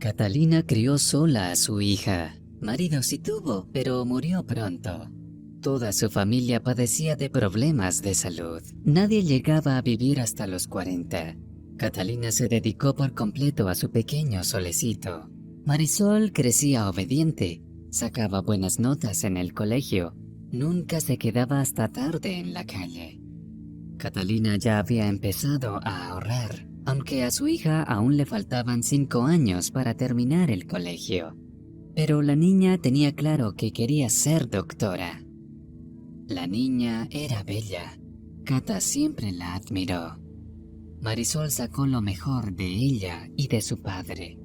Catalina crió sola a su hija. Marido sí tuvo, pero murió pronto. Toda su familia padecía de problemas de salud. Nadie llegaba a vivir hasta los 40. Catalina se dedicó por completo a su pequeño solecito. Marisol crecía obediente, sacaba buenas notas en el colegio, nunca se quedaba hasta tarde en la calle. Catalina ya había empezado a ahorrar, aunque a su hija aún le faltaban 5 años para terminar el colegio. Pero la niña tenía claro que quería ser doctora. La niña era bella. Cata siempre la admiró. Marisol sacó lo mejor de ella y de su padre.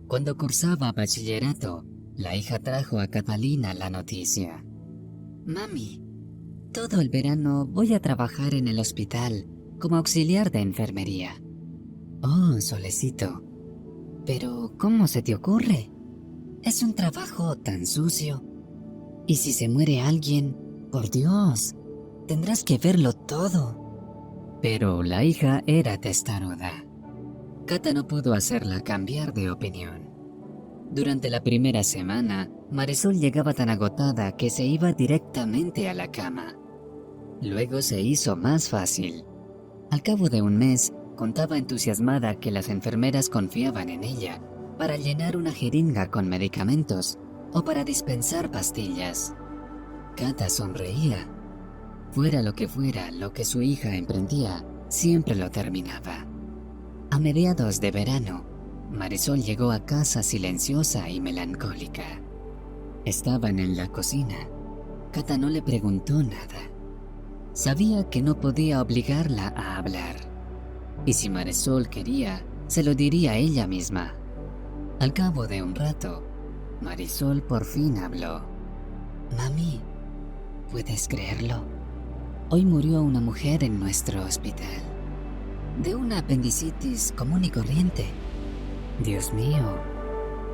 Cuando cursaba bachillerato, la hija trajo a Catalina la noticia. Mami, todo el verano voy a trabajar en el hospital como auxiliar de enfermería. Oh, Solecito. Pero, ¿cómo se te ocurre? Es un trabajo tan sucio. Y si se muere alguien, por Dios, tendrás que verlo todo. Pero la hija era testaruda. Cata no pudo hacerla cambiar de opinión. Durante la primera semana, Marisol llegaba tan agotada que se iba directamente a la cama. Luego se hizo más fácil. Al cabo de un mes, contaba entusiasmada que las enfermeras confiaban en ella para llenar una jeringa con medicamentos o para dispensar pastillas. Cata sonreía. Fuera lo que su hija emprendía, siempre lo terminaba. A mediados de verano, Marisol llegó a casa silenciosa y melancólica. Estaban en la cocina. Cata no le preguntó nada. Sabía que no podía obligarla a hablar. Y si Marisol quería, se lo diría ella misma. Al cabo de un rato, Marisol por fin habló. Mami, ¿puedes creerlo? Hoy murió una mujer en nuestro hospital. De una apendicitis común y corriente. Dios mío,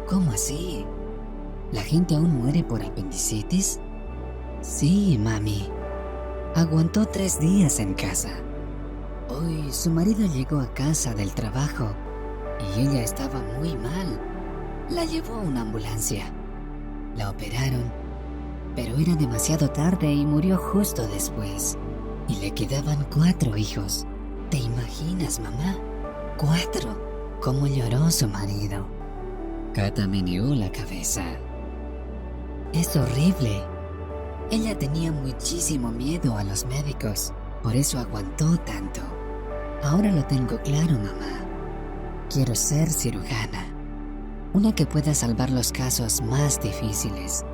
¿cómo así? ¿La gente aún muere por apendicitis? Sí, mami. Aguantó 3 días en casa. Hoy su marido llegó a casa del trabajo y ella estaba muy mal. La llevó una ambulancia. La operaron, pero era demasiado tarde y murió justo después. Y le quedaban 4 hijos. ¿Te imaginas, mamá? 4. ¿Cómo lloró su marido? Cata meneó la cabeza. Es horrible. Ella tenía muchísimo miedo a los médicos, por eso aguantó tanto. Ahora lo tengo claro, mamá. Quiero ser cirujana. Una que pueda salvar los casos más difíciles,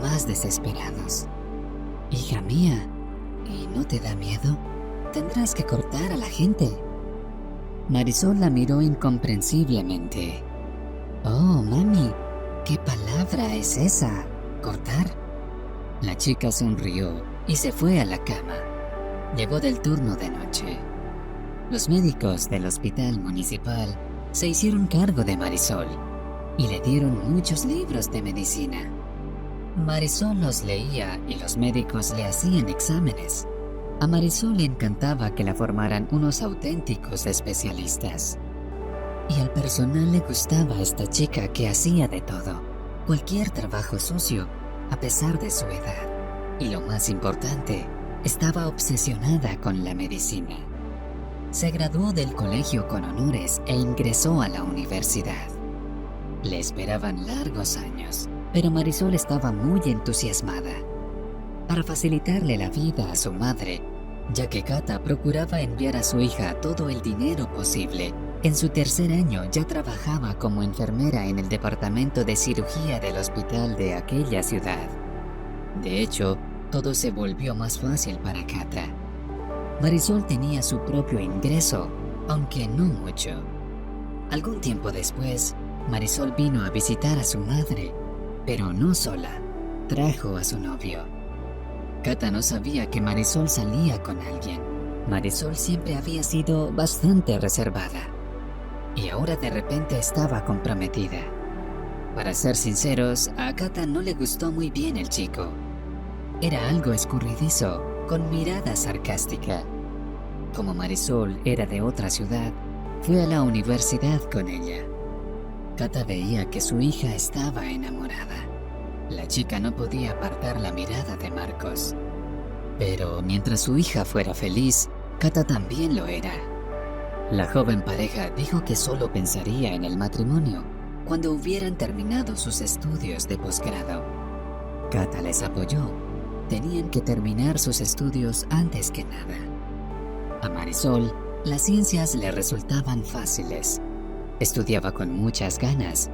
más desesperados. Hija mía, ¿y no te da miedo? Tendrás que cortar a la gente. Marisol la miró incomprensiblemente. Oh, mami, ¿qué palabra es esa? ¿Cortar? La chica sonrió y se fue a la cama. Llegó del turno de noche. Los médicos del hospital municipal se hicieron cargo de Marisol y le dieron muchos libros de medicina. Marisol los leía y los médicos le hacían exámenes. A Marisol le encantaba que la formaran unos auténticos especialistas. Y al personal le gustaba esta chica que hacía de todo, cualquier trabajo sucio, a pesar de su edad. Y lo más importante, estaba obsesionada con la medicina. Se graduó del colegio con honores e ingresó a la universidad. Le esperaban largos años, pero Marisol estaba muy entusiasmada. Para facilitarle la vida a su madre, ya que Cata procuraba enviar a su hija todo el dinero posible, en su tercer año ya trabajaba como enfermera en el departamento de cirugía del hospital de aquella ciudad. De hecho, todo se volvió más fácil para Cata. Marisol tenía su propio ingreso, aunque no mucho. Algún tiempo después, Marisol vino a visitar a su madre, pero no sola, trajo a su novio. Cata no sabía que Marisol salía con alguien. Marisol siempre había sido bastante reservada. Y ahora de repente estaba comprometida. Para ser sinceros, a Cata no le gustó muy bien el chico. Era algo escurridizo, con mirada sarcástica. Como Marisol era de otra ciudad, fue a la universidad con ella. Cata veía que su hija estaba enamorada. La chica no podía apartar la mirada de Marcos. Pero mientras su hija fuera feliz, Cata también lo era. La joven pareja dijo que solo pensaría en el matrimonio cuando hubieran terminado sus estudios de posgrado. Cata les apoyó. Tenían que terminar sus estudios antes que nada. A Marisol, las ciencias le resultaban fáciles. Estudiaba con muchas ganas.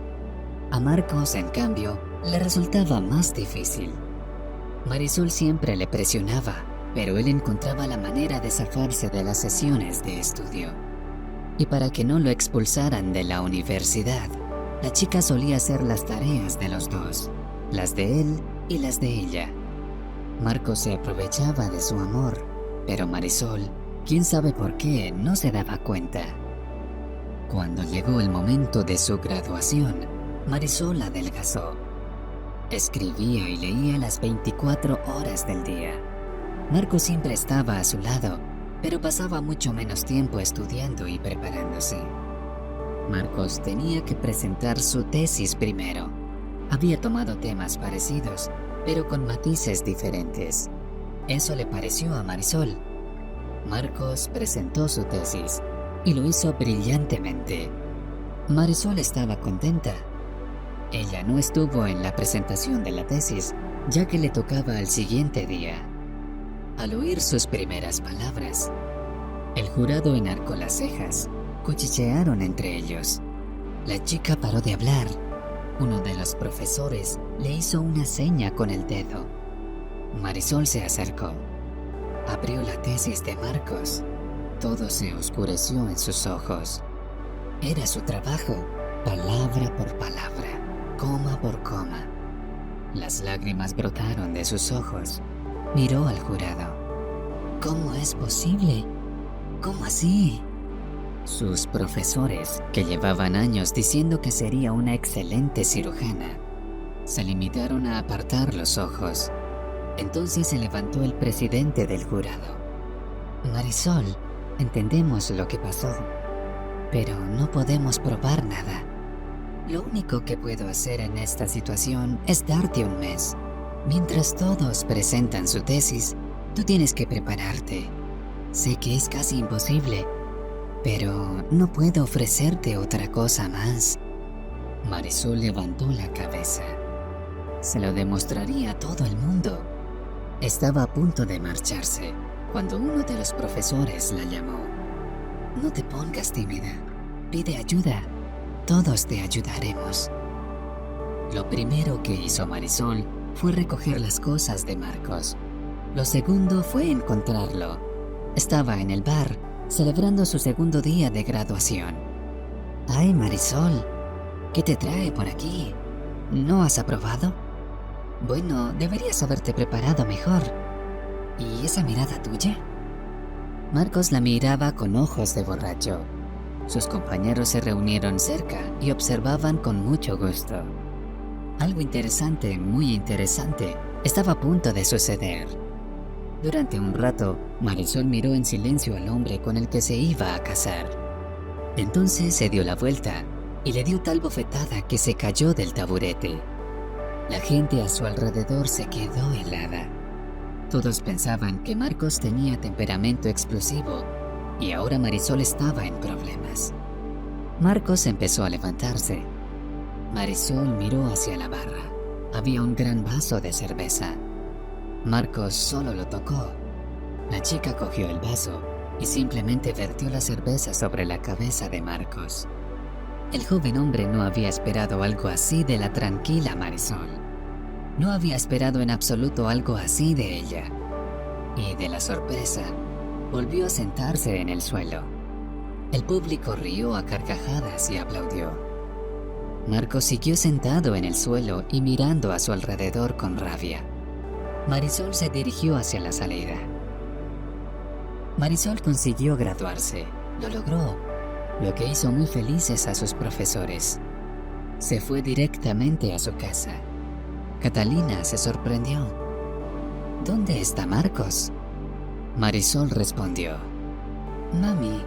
A Marcos, en cambio, le resultaba más difícil. Marisol siempre le presionaba, pero él encontraba la manera de zafarse de las sesiones de estudio. Y para que no lo expulsaran de la universidad, la chica solía hacer las tareas de los dos, las de él y las de ella. Marcos se aprovechaba de su amor, pero Marisol, quién sabe por qué, no se daba cuenta. Cuando llegó el momento de su graduación, Marisol adelgazó. Escribía y leía las 24 horas del día. Marcos siempre estaba a su lado, pero pasaba mucho menos tiempo estudiando y preparándose. Marcos tenía que presentar su tesis primero. Había tomado temas parecidos, pero con matices diferentes. Eso le pareció a Marisol. Marcos presentó su tesis y lo hizo brillantemente. Marisol estaba contenta. Ella no estuvo en la presentación de la tesis, ya que le tocaba al siguiente día. Al oír sus primeras palabras, el jurado enarcó las cejas, cuchichearon entre ellos. La chica paró de hablar. Uno de los profesores le hizo una seña con el dedo. Marisol se acercó. Abrió la tesis de Marcos. Todo se oscureció en sus ojos. Era su trabajo, palabra por palabra, coma por coma. Las lágrimas brotaron de sus ojos. Miró al jurado. ¿Cómo es posible? ¿Cómo así? Sus profesores, que llevaban años diciendo que sería una excelente cirujana, se limitaron a apartar los ojos. Entonces se levantó el presidente del jurado. Marisol, entendemos lo que pasó, pero no podemos probar nada. Lo único que puedo hacer en esta situación es darte un mes. Mientras todos presentan su tesis, tú tienes que prepararte. Sé que es casi imposible, pero no puedo ofrecerte otra cosa más. Marisol levantó la cabeza. Se lo demostraría a todo el mundo. Estaba a punto de marcharse cuando uno de los profesores la llamó. No te pongas tímida. Pide ayuda. Todos te ayudaremos. Lo primero que hizo Marisol fue recoger las cosas de Marcos. Lo segundo fue encontrarlo. Estaba en el bar, celebrando su segundo día de graduación. ¡Ay, Marisol! ¿Qué te trae por aquí? ¿No has aprobado? Bueno, deberías haberte preparado mejor. ¿Y esa mirada tuya? Marcos la miraba con ojos de borracho. Sus compañeros se reunieron cerca y observaban con mucho gusto. Algo interesante, muy interesante, estaba a punto de suceder. Durante un rato, Marisol miró en silencio al hombre con el que se iba a casar. Entonces se dio la vuelta y le dio tal bofetada que se cayó del taburete. La gente a su alrededor se quedó helada. Todos pensaban que Marcos tenía temperamento explosivo y ahora Marisol estaba en problemas. Marcos empezó a levantarse. Marisol miró hacia la barra. Había un gran vaso de cerveza. Marcos solo lo tocó. La chica cogió el vaso y simplemente vertió la cerveza sobre la cabeza de Marcos. El joven hombre no había esperado algo así de la tranquila Marisol. No había esperado en absoluto algo así de ella. Y de la sorpresa, volvió a sentarse en el suelo. El público rió a carcajadas y aplaudió. Marcos siguió sentado en el suelo y mirando a su alrededor con rabia. Marisol se dirigió hacia la salida. Marisol consiguió graduarse. Lo logró, lo que hizo muy felices a sus profesores. Se fue directamente a su casa. Catalina se sorprendió. ¿Dónde está Marcos? Marisol respondió. Mami,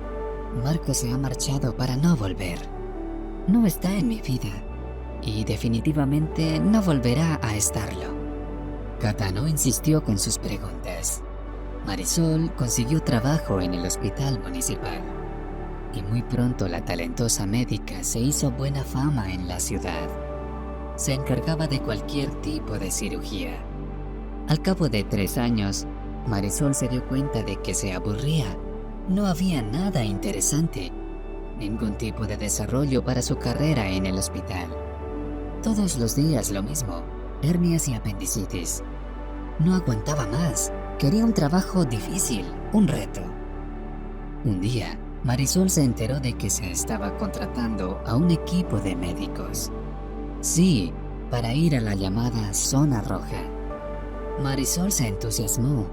Marcos se ha marchado para no volver. No está en mi vida y definitivamente no volverá a estarlo. Kata no insistió con sus preguntas. Marisol consiguió trabajo en el hospital municipal y muy pronto la talentosa médica se hizo buena fama en la ciudad. Se encargaba de cualquier tipo de cirugía. Al cabo de 3 años, Marisol se dio cuenta de que se aburría. No había nada interesante, ningún tipo de desarrollo para su carrera en el hospital. Todos los días lo mismo, hernias y apendicitis. No aguantaba más, quería un trabajo difícil, un reto. Un día, Marisol se enteró de que se estaba contratando a un equipo de médicos. Sí, para ir a la llamada Zona Roja. Marisol se entusiasmó,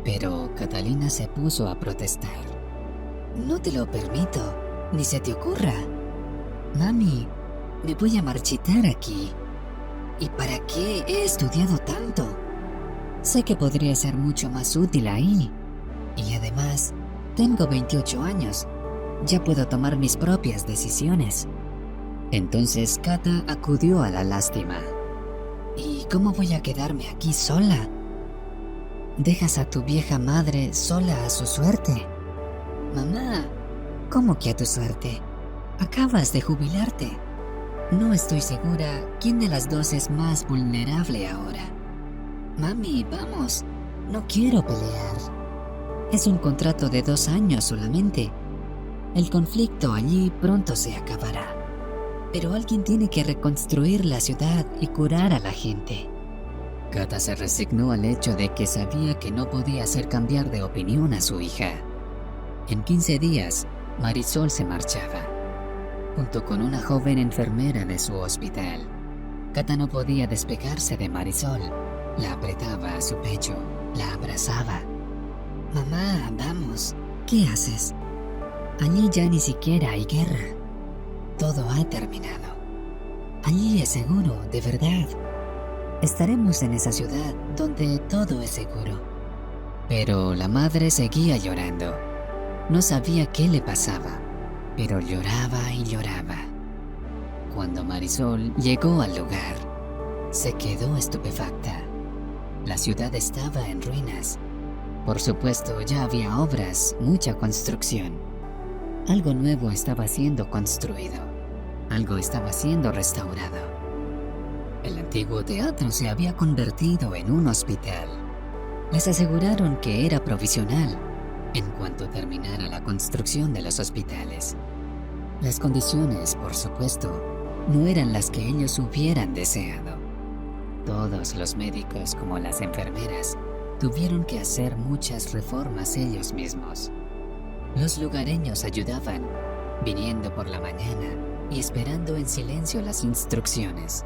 pero Catalina se puso a protestar. No te lo permito, ni se te ocurra. Mami, me voy a marchitar aquí. ¿Y para qué he estudiado tanto? Sé que podría ser mucho más útil ahí. Y además, tengo 28 años. Ya puedo tomar mis propias decisiones. Entonces Kata acudió a la lástima. ¿Y cómo voy a quedarme aquí sola? Dejas a tu vieja madre sola a su suerte. Mamá, ¿cómo que a tu suerte? Acabas de jubilarte. No estoy segura quién de las dos es más vulnerable ahora. Mami, vamos. No quiero pelear. Es un contrato de 2 años solamente. El conflicto allí pronto se acabará. Pero alguien tiene que reconstruir la ciudad y curar a la gente. Kata se resignó al hecho de que sabía que no podía hacer cambiar de opinión a su hija. En 15 días, Marisol se marchaba, junto con una joven enfermera de su hospital. Kata no podía despegarse de Marisol. La apretaba a su pecho, la abrazaba. Mamá, vamos. ¿Qué haces? Allí ya ni siquiera hay guerra. Todo ha terminado. Allí es seguro, de verdad. Estaremos en esa ciudad donde todo es seguro. Pero la madre seguía llorando. No sabía qué le pasaba, pero lloraba y lloraba. Cuando Marisol llegó al lugar, se quedó estupefacta. La ciudad estaba en ruinas. Por supuesto, ya había obras, mucha construcción. Algo nuevo estaba siendo construido. Algo estaba siendo restaurado. El antiguo teatro se había convertido en un hospital. Les aseguraron que era provisional en cuanto terminara la construcción de los hospitales. Las condiciones, por supuesto, no eran las que ellos hubieran deseado. Todos los médicos, como las enfermeras, tuvieron que hacer muchas reformas ellos mismos. Los lugareños ayudaban, viniendo por la mañana y esperando en silencio las instrucciones.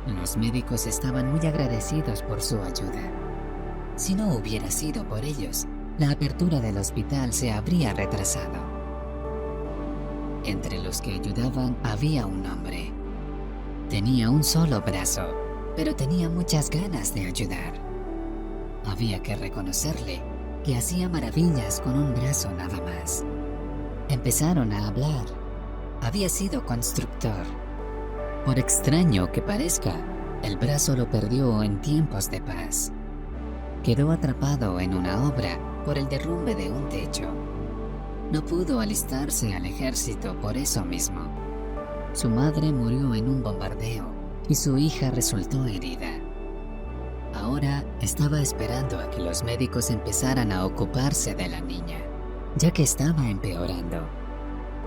Los médicos estaban muy agradecidos por su ayuda. Si no hubiera sido por ellos, la apertura del hospital se habría retrasado. Entre los que ayudaban había un hombre. Tenía un solo brazo, pero tenía muchas ganas de ayudar. Había que reconocerle que hacía maravillas con un brazo nada más. Empezaron a hablar. Había sido constructor. Por extraño que parezca, el brazo lo perdió en tiempos de paz. Quedó atrapado en una obra por el derrumbe de un techo. No pudo alistarse al ejército por eso mismo. Su madre murió en un bombardeo y su hija resultó herida. Ahora estaba esperando a que los médicos empezaran a ocuparse de la niña, ya que estaba empeorando.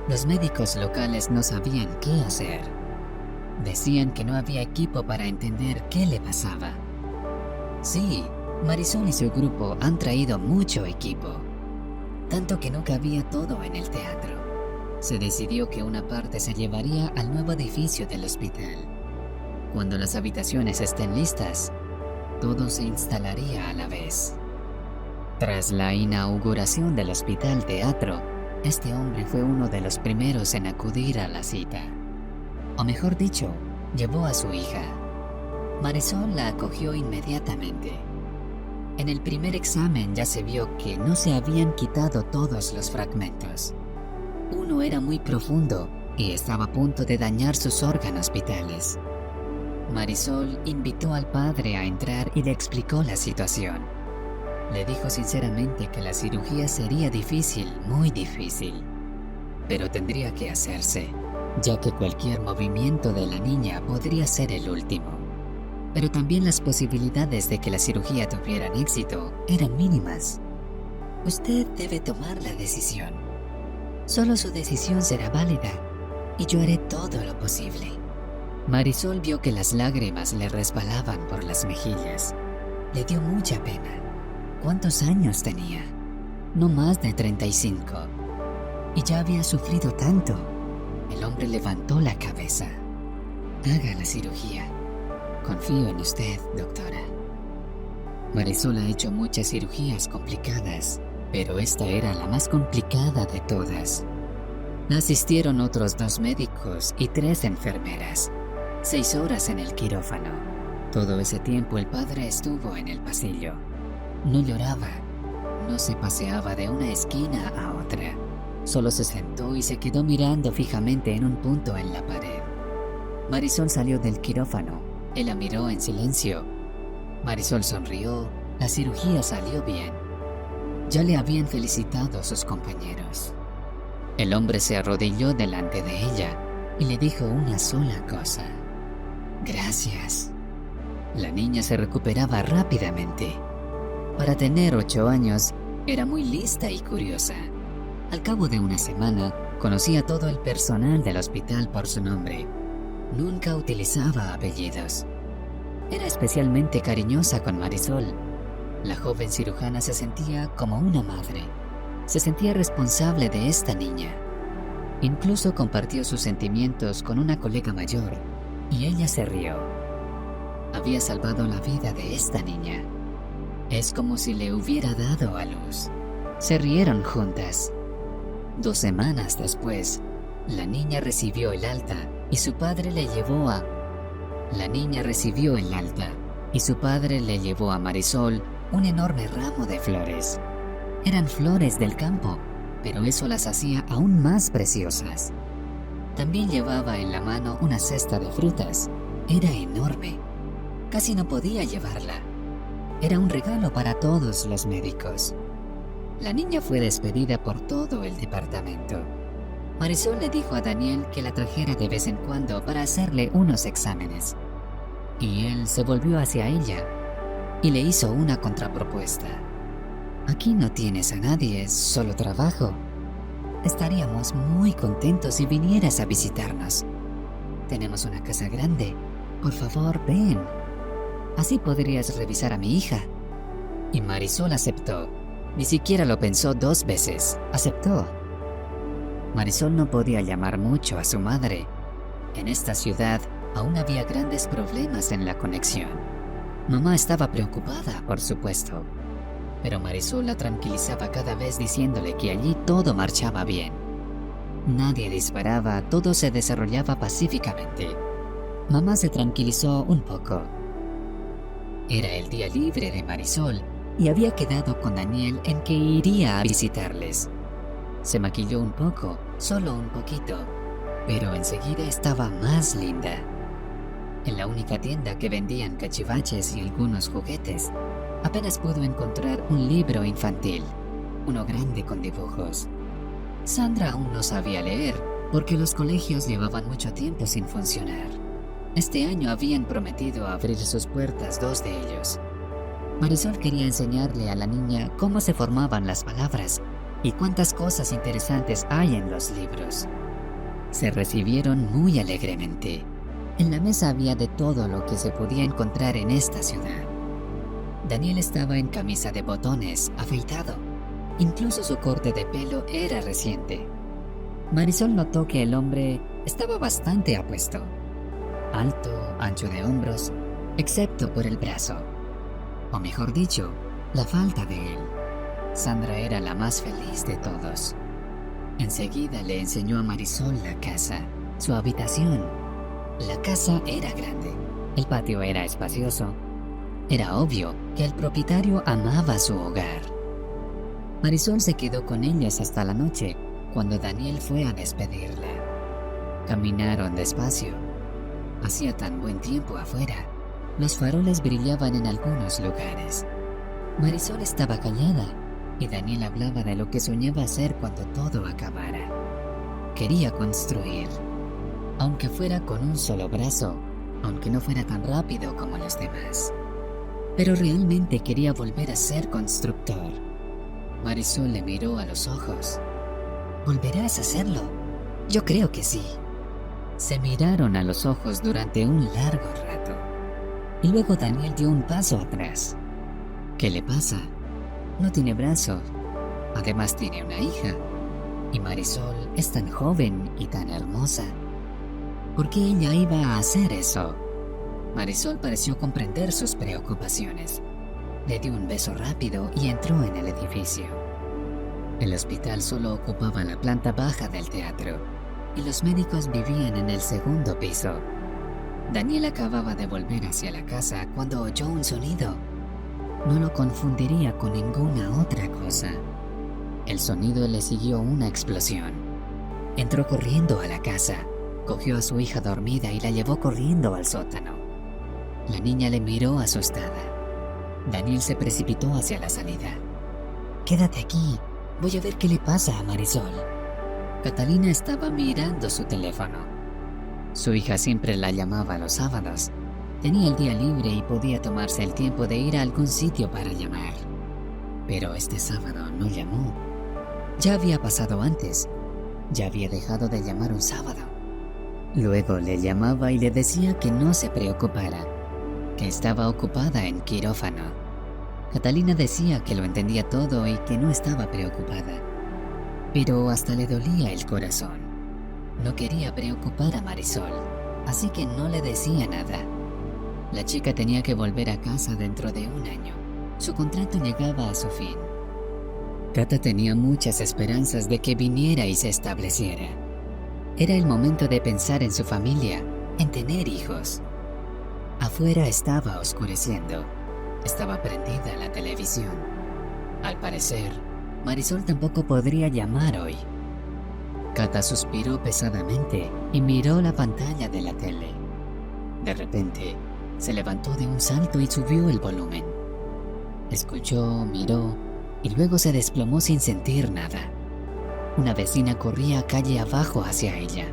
Los médicos locales no sabían qué hacer. Decían que no había equipo para entender qué le pasaba. Sí, Marisol y su grupo han traído mucho equipo, tanto que no cabía todo en el teatro. Se decidió que una parte se llevaría al nuevo edificio del hospital. Cuando las habitaciones estén listas, todo se instalaría a la vez. Tras la inauguración del hospital teatro, este hombre fue uno de los primeros en acudir a la cita. O mejor dicho, llevó a su hija. Marisol la acogió inmediatamente. En el primer examen ya se vio que no se habían quitado todos los fragmentos. Uno era muy profundo y estaba a punto de dañar sus órganos vitales. Marisol invitó al padre a entrar y le explicó la situación. Le dijo sinceramente que la cirugía sería difícil, muy difícil, pero tendría que hacerse, ya que cualquier movimiento de la niña podría ser el último. Pero también las posibilidades de que la cirugía tuviera éxito eran mínimas. Usted debe tomar la decisión. Solo su decisión será válida y yo haré todo lo posible. Marisol vio que las lágrimas le resbalaban por las mejillas. Le dio mucha pena. ¿Cuántos años tenía? No más de 35. Y ya había sufrido tanto. El hombre levantó la cabeza. Haga la cirugía. Confío en usted, doctora. Marisol ha hecho muchas cirugías complicadas, pero esta era la más complicada de todas. Asistieron otros 2 médicos y 3 enfermeras. 6 horas en el quirófano. Todo ese tiempo el padre estuvo en el pasillo. No lloraba, no se paseaba de una esquina a otra. Solo se sentó y se quedó mirando fijamente en un punto en la pared. Marisol salió del quirófano. Él la miró en silencio. Marisol sonrió. La cirugía salió bien. Ya le habían felicitado sus compañeros. El hombre se arrodilló delante de ella y le dijo una sola cosa. Gracias. La niña se recuperaba rápidamente. Para tener 8 años, era muy lista y curiosa. Al cabo de una semana, conocía a todo el personal del hospital por su nombre. Nunca utilizaba apellidos. Era especialmente cariñosa con Marisol. La joven cirujana se sentía como una madre. Se sentía responsable de esta niña. Incluso compartió sus sentimientos con una colega mayor, y ella se rió. Había salvado la vida de esta niña. Es como si le hubiera dado a luz. Se rieron juntas. 2 semanas después, la niña recibió el alta y su padre le llevó a... La niña recibió el alta y su padre le llevó a Marisol un enorme ramo de flores. Eran flores del campo, pero eso las hacía aún más preciosas. También llevaba en la mano una cesta de frutas. Era enorme. Casi no podía llevarla. Era un regalo para todos los médicos. La niña fue despedida por todo el departamento. Marisol le dijo a Daniel que la trajera de vez en cuando para hacerle unos exámenes. Y él se volvió hacia ella y le hizo una contrapropuesta. Aquí no tienes a nadie, solo trabajo. Estaríamos muy contentos si vinieras a visitarnos. Tenemos una casa grande. Por favor, ven. Así podrías revisar a mi hija. Y Marisol aceptó. Ni siquiera lo pensó 2 veces. Aceptó. Marisol no podía llamar mucho a su madre. En esta ciudad aún había grandes problemas en la conexión. Mamá estaba preocupada, por supuesto. Pero Marisol la tranquilizaba cada vez diciéndole que allí todo marchaba bien. Nadie disparaba, todo se desarrollaba pacíficamente. Mamá se tranquilizó un poco. Era el día libre de Marisol y había quedado con Daniel en que iría a visitarles. Se maquilló un poco, solo un poquito, pero enseguida estaba más linda. En la única tienda que vendían cachivaches y algunos juguetes, apenas pudo encontrar un libro infantil, uno grande con dibujos. Sandra aún no sabía leer porque los colegios llevaban mucho tiempo sin funcionar. Este año habían prometido abrir sus puertas 2 de ellos. Marisol quería enseñarle a la niña cómo se formaban las palabras y cuántas cosas interesantes hay en los libros. Se recibieron muy alegremente. En la mesa había de todo lo que se podía encontrar en esta ciudad. Daniel estaba en camisa de botones, afeitado. Incluso su corte de pelo era reciente. Marisol notó que el hombre estaba bastante apuesto. Alto, ancho de hombros, excepto por el brazo. O mejor dicho, la falta de él. Sandra era la más feliz de todos. Enseguida le enseñó a Marisol la casa, su habitación. La casa era grande, el patio era espacioso. Era obvio que el propietario amaba su hogar. Marisol se quedó con ellos hasta la noche, cuando Daniel fue a despedirla. Caminaron despacio. Hacía tan buen tiempo afuera. Los faroles brillaban en algunos lugares. Marisol estaba callada y Daniel hablaba de lo que soñaba hacer cuando todo acabara. Quería construir, aunque fuera con un solo brazo, aunque no fuera tan rápido como los demás. Pero realmente quería volver a ser constructor. Marisol le miró a los ojos. ¿Volverás a hacerlo? Yo creo que sí. Se miraron a los ojos durante un largo rato. Y luego Daniel dio un paso atrás. ¿Qué le pasa? No tiene brazos. Además tiene una hija. Y Marisol es tan joven y tan hermosa. ¿Por qué ella iba a hacer eso? Marisol pareció comprender sus preocupaciones. Le dio un beso rápido y entró en el edificio. El hospital solo ocupaba la planta baja del teatro y los médicos vivían en el segundo piso. Daniel acababa de volver hacia la casa cuando oyó un sonido. No lo confundiría con ninguna otra cosa. El sonido le siguió una explosión. Entró corriendo a la casa, cogió a su hija dormida y la llevó corriendo al sótano. La niña le miró asustada. Daniel se precipitó hacia la salida. «Quédate aquí, voy a ver qué le pasa a Marisol». Catalina estaba mirando su teléfono. Su hija siempre la llamaba los sábados. Tenía el día libre y podía tomarse el tiempo de ir a algún sitio para llamar. Pero este sábado no llamó. Ya había pasado antes. Ya había dejado de llamar un sábado. Luego le llamaba y le decía que no se preocupara, que estaba ocupada en quirófano. Catalina decía que lo entendía todo y que no estaba preocupada. Pero hasta le dolía el corazón. No quería preocupar a Marisol, así que no le decía nada. La chica tenía que volver a casa dentro de un año. Su contrato llegaba a su fin. Cata tenía muchas esperanzas de que viniera y se estableciera. Era el momento de pensar en su familia, en tener hijos. Afuera estaba oscureciendo. Estaba prendida la televisión. Al parecer, Marisol tampoco podría llamar hoy. Cata suspiró pesadamente y miró la pantalla de la tele. De repente, se levantó de un salto y subió el volumen. Escuchó, miró y luego se desplomó sin sentir nada. Una vecina corría calle abajo hacia ella.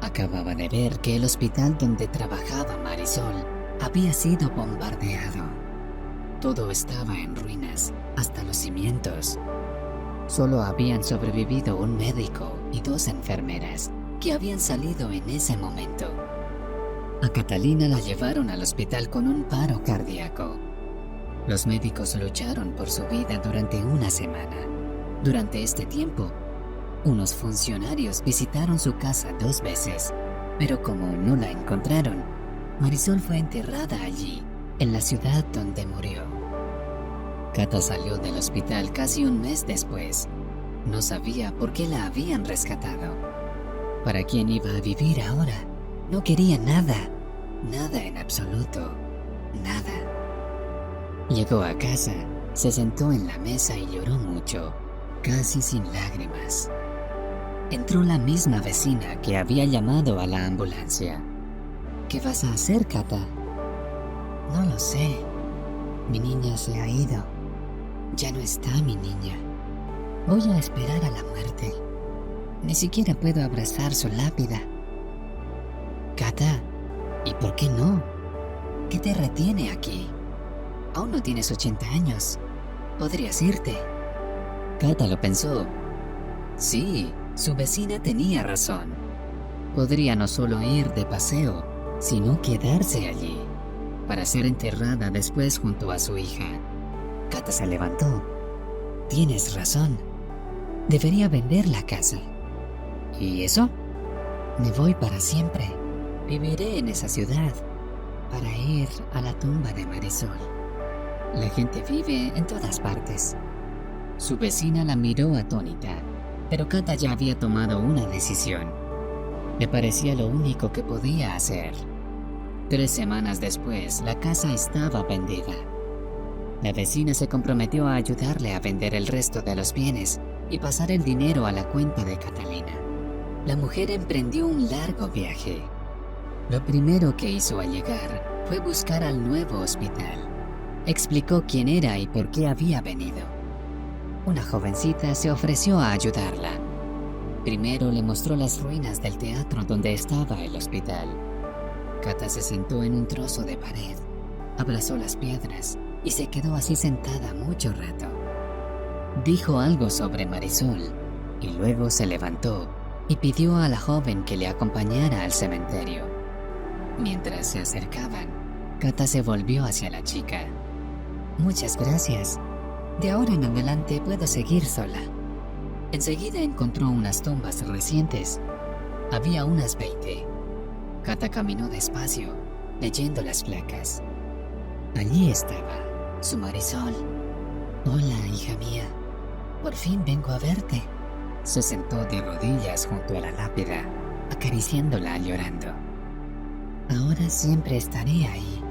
Acababa de ver que el hospital donde trabajaba Marisol había sido bombardeado. Todo estaba en ruinas, hasta los cimientos. Solo habían sobrevivido un médico y 2 enfermeras que habían salido en ese momento. A Catalina la llevaron al hospital con un paro cardíaco. Los médicos lucharon por su vida durante una semana. Durante este tiempo, unos funcionarios visitaron su casa 2 veces, pero como no la encontraron, Marisol fue enterrada allí, en la ciudad donde murió. Cata salió del hospital casi un mes después. No sabía por qué la habían rescatado. ¿Para quién iba a vivir ahora? No quería nada, nada en absoluto, nada. Llegó a casa, se sentó en la mesa y lloró mucho, casi sin lágrimas. Entró la misma vecina que había llamado a la ambulancia. ¿Qué vas a hacer, Cata? No lo sé. Mi niña se ha ido. Ya no está mi niña. Voy a esperar a la muerte. Ni siquiera puedo abrazar su lápida. Cata, ¿y por qué no? ¿Qué te retiene aquí? Aún no tienes 80 años. Podrías irte. Cata lo pensó. Sí, su vecina tenía razón. Podría no solo ir de paseo, sino quedarse allí, para ser enterrada después junto a su hija. Cata se levantó. Tienes razón. Debería vender la casa. ¿Y eso? Me voy para siempre. Viviré en esa ciudad para ir a la tumba de Marisol. La gente vive en todas partes. Su vecina la miró atónita, pero Cata ya había tomado una decisión. Le parecía lo único que podía hacer. 3 semanas después, la casa estaba vendida. La vecina se comprometió a ayudarle a vender el resto de los bienes y pasar el dinero a la cuenta de Catalina. La mujer emprendió un largo viaje. Lo primero que hizo al llegar fue buscar al nuevo hospital. Explicó quién era y por qué había venido. Una jovencita se ofreció a ayudarla. Primero le mostró las ruinas del teatro donde estaba el hospital. Kata se sentó en un trozo de pared, abrazó las piedras y se quedó así sentada mucho rato. Dijo algo sobre Marisol y luego se levantó y pidió a la joven que le acompañara al cementerio. Mientras se acercaban, Kata se volvió hacia la chica. Muchas gracias. De ahora en adelante puedo seguir sola. Enseguida encontró unas tumbas recientes. Había unas 20. Kata caminó despacio, leyendo las placas. Allí estaba su Marisol. Hola, hija mía. Por fin vengo a verte. Se sentó de rodillas junto a la lápida, acariciándola llorando. Ahora siempre estaré ahí.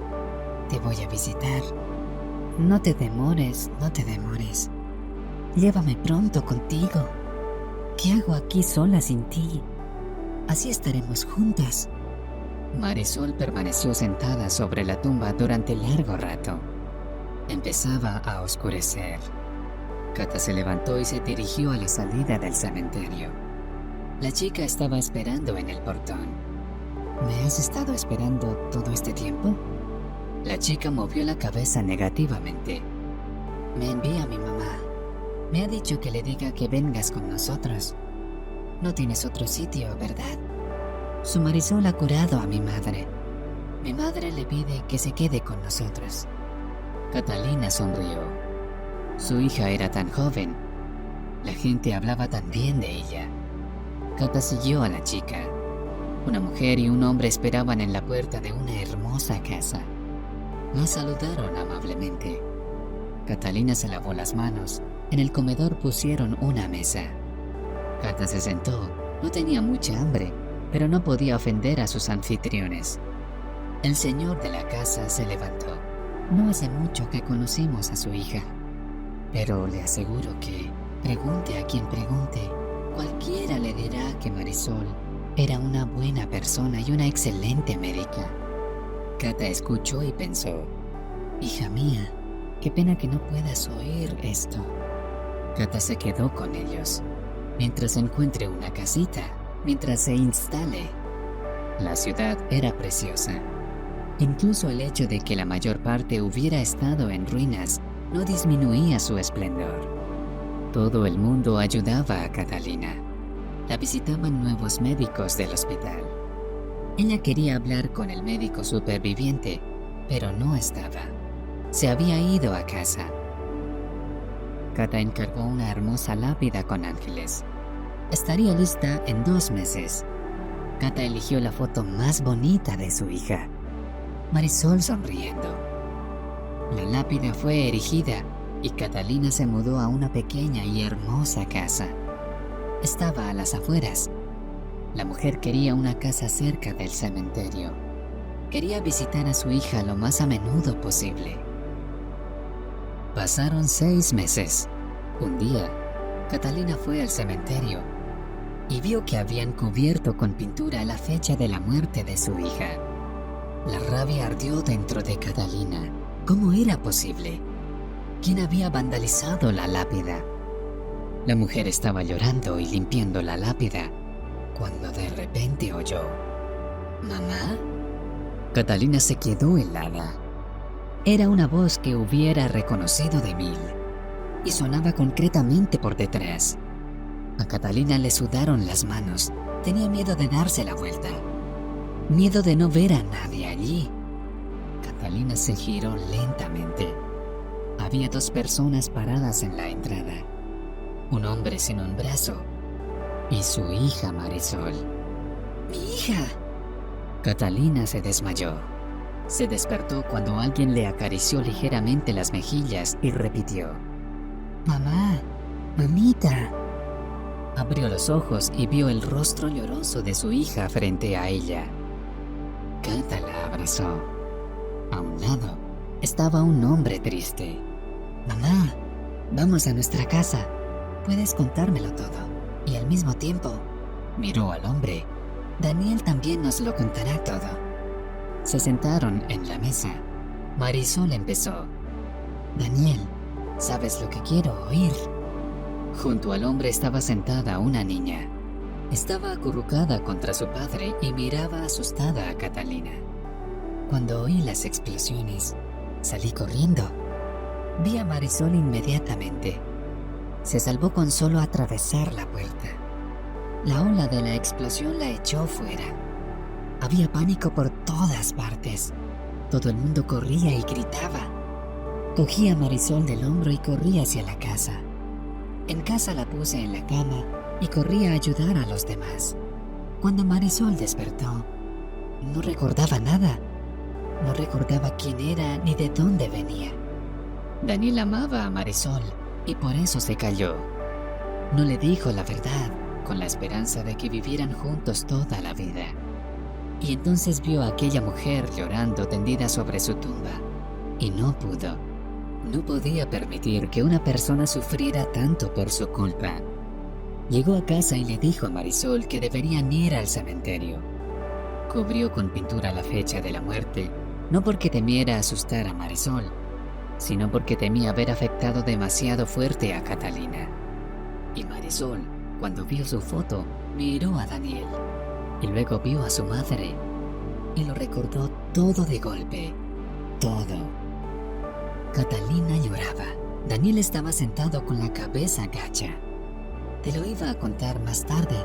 Te voy a visitar. No te demores, no te demores. Llévame pronto contigo. ¿Qué hago aquí sola sin ti? Así estaremos juntas. Marisol permaneció sentada sobre la tumba durante largo rato. Empezaba a oscurecer. Kata se levantó y se dirigió a la salida del cementerio. La chica estaba esperando en el portón. ¿Me has estado esperando todo este tiempo? La chica movió la cabeza negativamente. Me envía mi mamá. Me ha dicho que le diga que vengas con nosotros. No tienes otro sitio, ¿verdad? Su Marisol ha curado a mi madre. Mi madre le pide que se quede con nosotros. Catalina sonrió. Su hija era tan joven. La gente hablaba tan bien de ella. Kata siguió a la chica. Una mujer y un hombre esperaban en la puerta de una hermosa casa. La saludaron amablemente. Catalina se lavó las manos. En el comedor pusieron una mesa. Kata se sentó. No tenía mucha hambre, pero no podía ofender a sus anfitriones. El señor de la casa se levantó. No hace mucho que conocimos a su hija, pero le aseguro que, pregunte a quien pregunte, cualquiera le dirá que Marisol era una buena persona y una excelente médica. Kata escuchó y pensó, hija mía, qué pena que no puedas oír esto. Kata se quedó con ellos, mientras encuentre una casita, mientras se instale. La ciudad era preciosa. Incluso el hecho de que la mayor parte hubiera estado en ruinas no disminuía su esplendor. Todo el mundo ayudaba a Catalina. La visitaban nuevos médicos del hospital. Ella quería hablar con el médico superviviente, pero no estaba. Se había ido a casa. Kata encargó una hermosa lápida con ángeles. Estaría lista en 2 meses. Kata eligió la foto más bonita de su hija. Marisol sonriendo. La lápida fue erigida y Catalina se mudó a una pequeña y hermosa casa. Estaba a las afueras. La mujer quería una casa cerca del cementerio. Quería visitar a su hija lo más a menudo posible. Pasaron 6 meses. Un día, Catalina fue al cementerio y vio que habían cubierto con pintura la fecha de la muerte de su hija. La rabia ardió dentro de Catalina. ¿Cómo era posible? ¿Quién había vandalizado la lápida? La mujer estaba llorando y limpiando la lápida cuando de repente oyó: ¿Mamá? Catalina se quedó helada. Era una voz que hubiera reconocido de 1000 y sonaba concretamente por detrás. A Catalina le sudaron las manos. Tenía miedo de darse la vuelta. Miedo de no ver a nadie allí. Catalina se giró lentamente. Había 2 personas paradas en la entrada. Un hombre sin un brazo y su hija Marisol. ¡Mi hija! Catalina se desmayó. Se despertó cuando alguien le acarició ligeramente las mejillas y repitió: ¡Mamá! ¡Mamita! Abrió los ojos y vio el rostro lloroso de su hija frente a ella. Kata la abrazó. A un lado estaba un hombre triste. Mamá, vamos a nuestra casa. Puedes contármelo todo. Y al mismo tiempo, Miró al hombre. Daniel también nos lo contará todo. Se sentaron en la mesa. Marisol empezó. Daniel, ¿sabes lo que quiero oír? Junto al hombre estaba sentada una niña. Estaba acurrucada contra su padre y miraba asustada a Catalina. Cuando oí las explosiones, salí corriendo. Vi a Marisol inmediatamente. Se salvó con solo atravesar la puerta. La ola de la explosión la echó fuera. Había pánico por todas partes. Todo el mundo corría y gritaba. Cogí a Marisol del hombro y corrí hacia la casa. En casa la puse en la cama y corrí a ayudar a los demás. Cuando Marisol despertó, no recordaba nada. No recordaba quién era ni de dónde venía. Daniel amaba a Marisol y por eso se calló. No le dijo la verdad, con la esperanza de que vivieran juntos toda la vida. Y entonces vio a aquella mujer llorando tendida sobre su tumba. Y no pudo. No podía permitir que una persona sufriera tanto por su culpa. Llegó a casa y le dijo a Marisol que deberían ir al cementerio. Cubrió con pintura la fecha de la muerte, no porque temiera asustar a Marisol, sino porque temía haber afectado demasiado fuerte a Catalina. Y Marisol, cuando vio su foto, miró a Daniel, y luego vio a su madre, y lo recordó todo de golpe, todo. Catalina lloraba. Daniel estaba sentado con la cabeza gacha. Te lo iba a contar más tarde,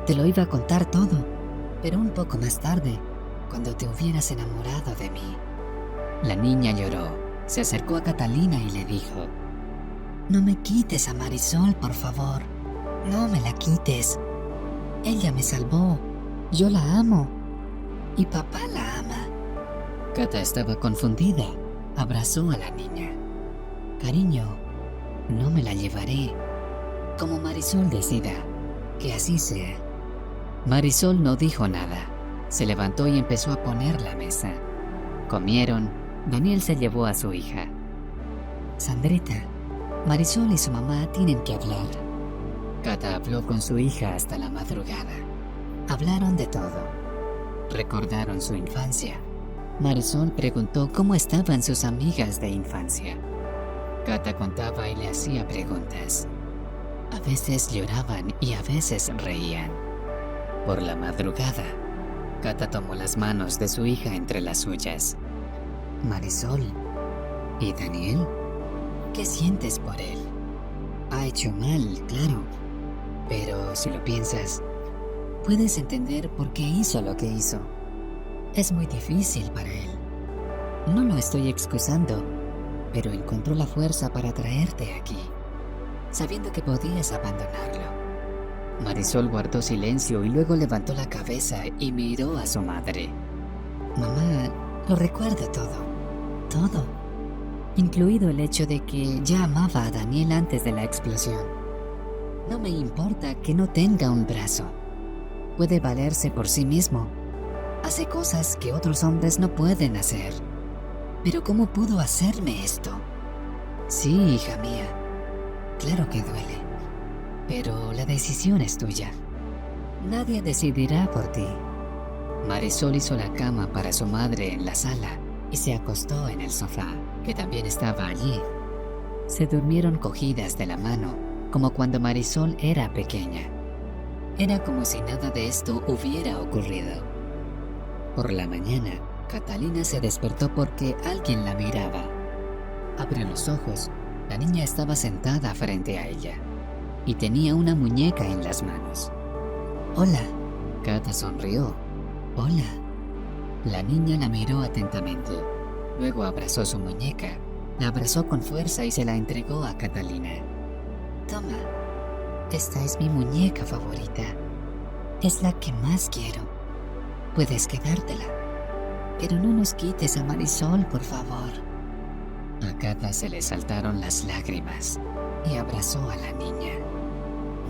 te lo iba a contar todo, pero un poco más tarde, cuando te hubieras enamorado de mí. La niña lloró, se acercó a Catalina y le dijo: No me quites a Marisol, por favor, no me la quites. Ella me salvó, yo la amo, y papá la ama. Cata estaba confundida. Abrazó a la niña. Cariño, no me la llevaré. Como Marisol decida, que así sea. Marisol no dijo nada. Se levantó y empezó a poner la mesa. Comieron. Daniel se llevó a su hija. Sandrita, Marisol y su mamá tienen que hablar. Cata habló con su hija hasta la madrugada. Hablaron de todo. Recordaron su infancia. Marisol preguntó cómo estaban sus amigas de infancia. Cata contaba y le hacía preguntas. A veces lloraban y a veces reían. Por la madrugada, Cata tomó las manos de su hija entre las suyas. Marisol, ¿y Daniel? ¿Qué sientes por él? Ha hecho mal, claro, pero si lo piensas, puedes entender por qué hizo lo que hizo. Es muy difícil para él. No lo estoy excusando, pero encontró la fuerza para traerte aquí, sabiendo que podías abandonarlo. Marisol guardó silencio y luego levantó la cabeza y miró a su madre. Mamá, lo recuerdo todo, incluido el hecho de que ya amaba a Daniel antes de la explosión. No me importa que no tenga un brazo. Puede valerse por sí mismo. Hace cosas que otros hombres no pueden hacer. Pero ¿cómo pudo hacerme esto? Sí, hija mía. Claro que duele. Pero la decisión es tuya. Nadie decidirá por ti. Marisol hizo la cama para su madre en la sala y se acostó en el sofá, que también estaba allí. Se durmieron cogidas de la mano, como cuando Marisol era pequeña. Era como si nada de esto hubiera ocurrido. Por la mañana, Catalina se despertó porque alguien la miraba. Abrió los ojos. La niña estaba sentada frente a ella y tenía una muñeca en las manos. Hola. Cata sonrió. Hola. La niña la miró atentamente. Luego abrazó su muñeca, la abrazó con fuerza y se la entregó a Catalina. Toma, esta es mi muñeca favorita. Es la que más quiero. Puedes quedártela, pero no nos quites a Marisol, por favor. A Cata se le saltaron las lágrimas y abrazó a la niña.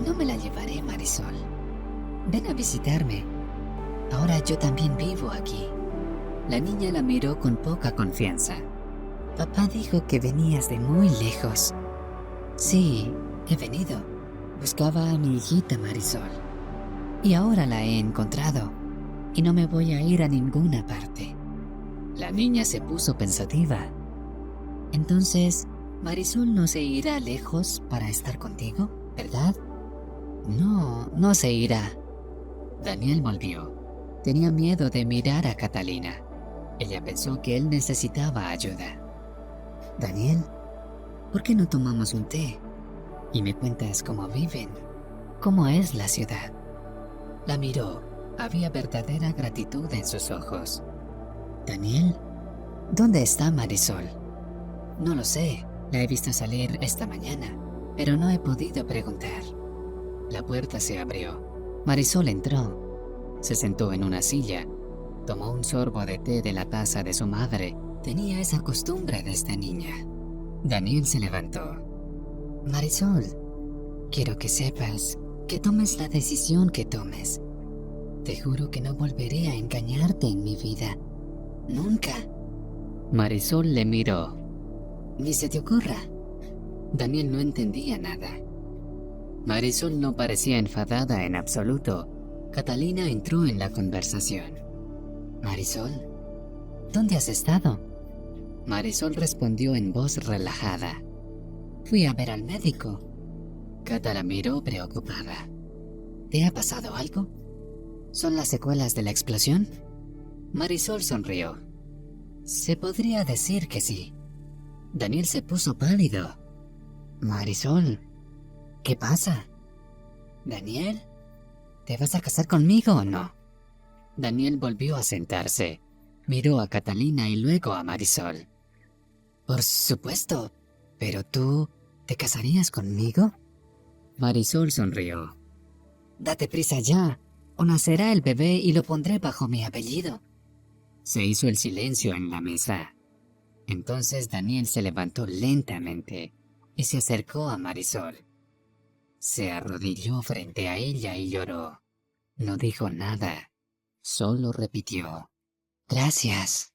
No me la llevaré, Marisol. Ven a visitarme. Ahora yo también vivo aquí. La niña la miró con poca confianza. Papá dijo que venías de muy lejos. Sí, he venido. Buscaba a mi hijita Marisol. y ahora la he encontrado y no me voy a ir a ninguna parte. La niña se puso pensativa. Entonces, Marisol no se irá lejos para estar contigo, ¿verdad? No, no se irá. Daniel volvió. Tenía miedo de mirar a Catalina. Ella pensó que él necesitaba ayuda. Daniel, ¿por qué no tomamos un té? Y me cuentas cómo viven, cómo es la ciudad. La miró. Había verdadera gratitud en sus ojos. Daniel, ¿dónde está Marisol? No lo sé. La he visto salir esta mañana, pero no he podido preguntar. La puerta se abrió. Marisol entró. Se sentó en una silla. Tomó un sorbo de té de la taza de su madre. Tenía esa costumbre desde niña. Daniel se levantó. Marisol, quiero que sepas que tomes la decisión que tomes. Te juro que no volveré a engañarte en mi vida. Nunca. Marisol le miró. Ni se te ocurra. Daniel no entendía nada. Marisol no parecía enfadada en absoluto. Catalina entró en la conversación. Marisol, ¿dónde has estado? Marisol respondió en voz relajada. Fui a ver al médico. Cata la miró preocupada. ¿Te ha pasado algo? ¿Son las secuelas de la explosión? Marisol sonrió. Se podría decir que sí. Daniel se puso pálido. Marisol, ¿qué pasa? Daniel, ¿te vas a casar conmigo o no? Daniel volvió a sentarse. Miró a Catalina y luego a Marisol. Por supuesto, pero tú, ¿te casarías conmigo? Marisol sonrió. Date prisa ya, o nacerá el bebé y lo pondré bajo mi apellido. Se hizo el silencio en la mesa. Entonces Daniel se levantó lentamente y se acercó a Marisol. Se arrodilló frente a ella y lloró. No dijo nada, solo repitió: Gracias.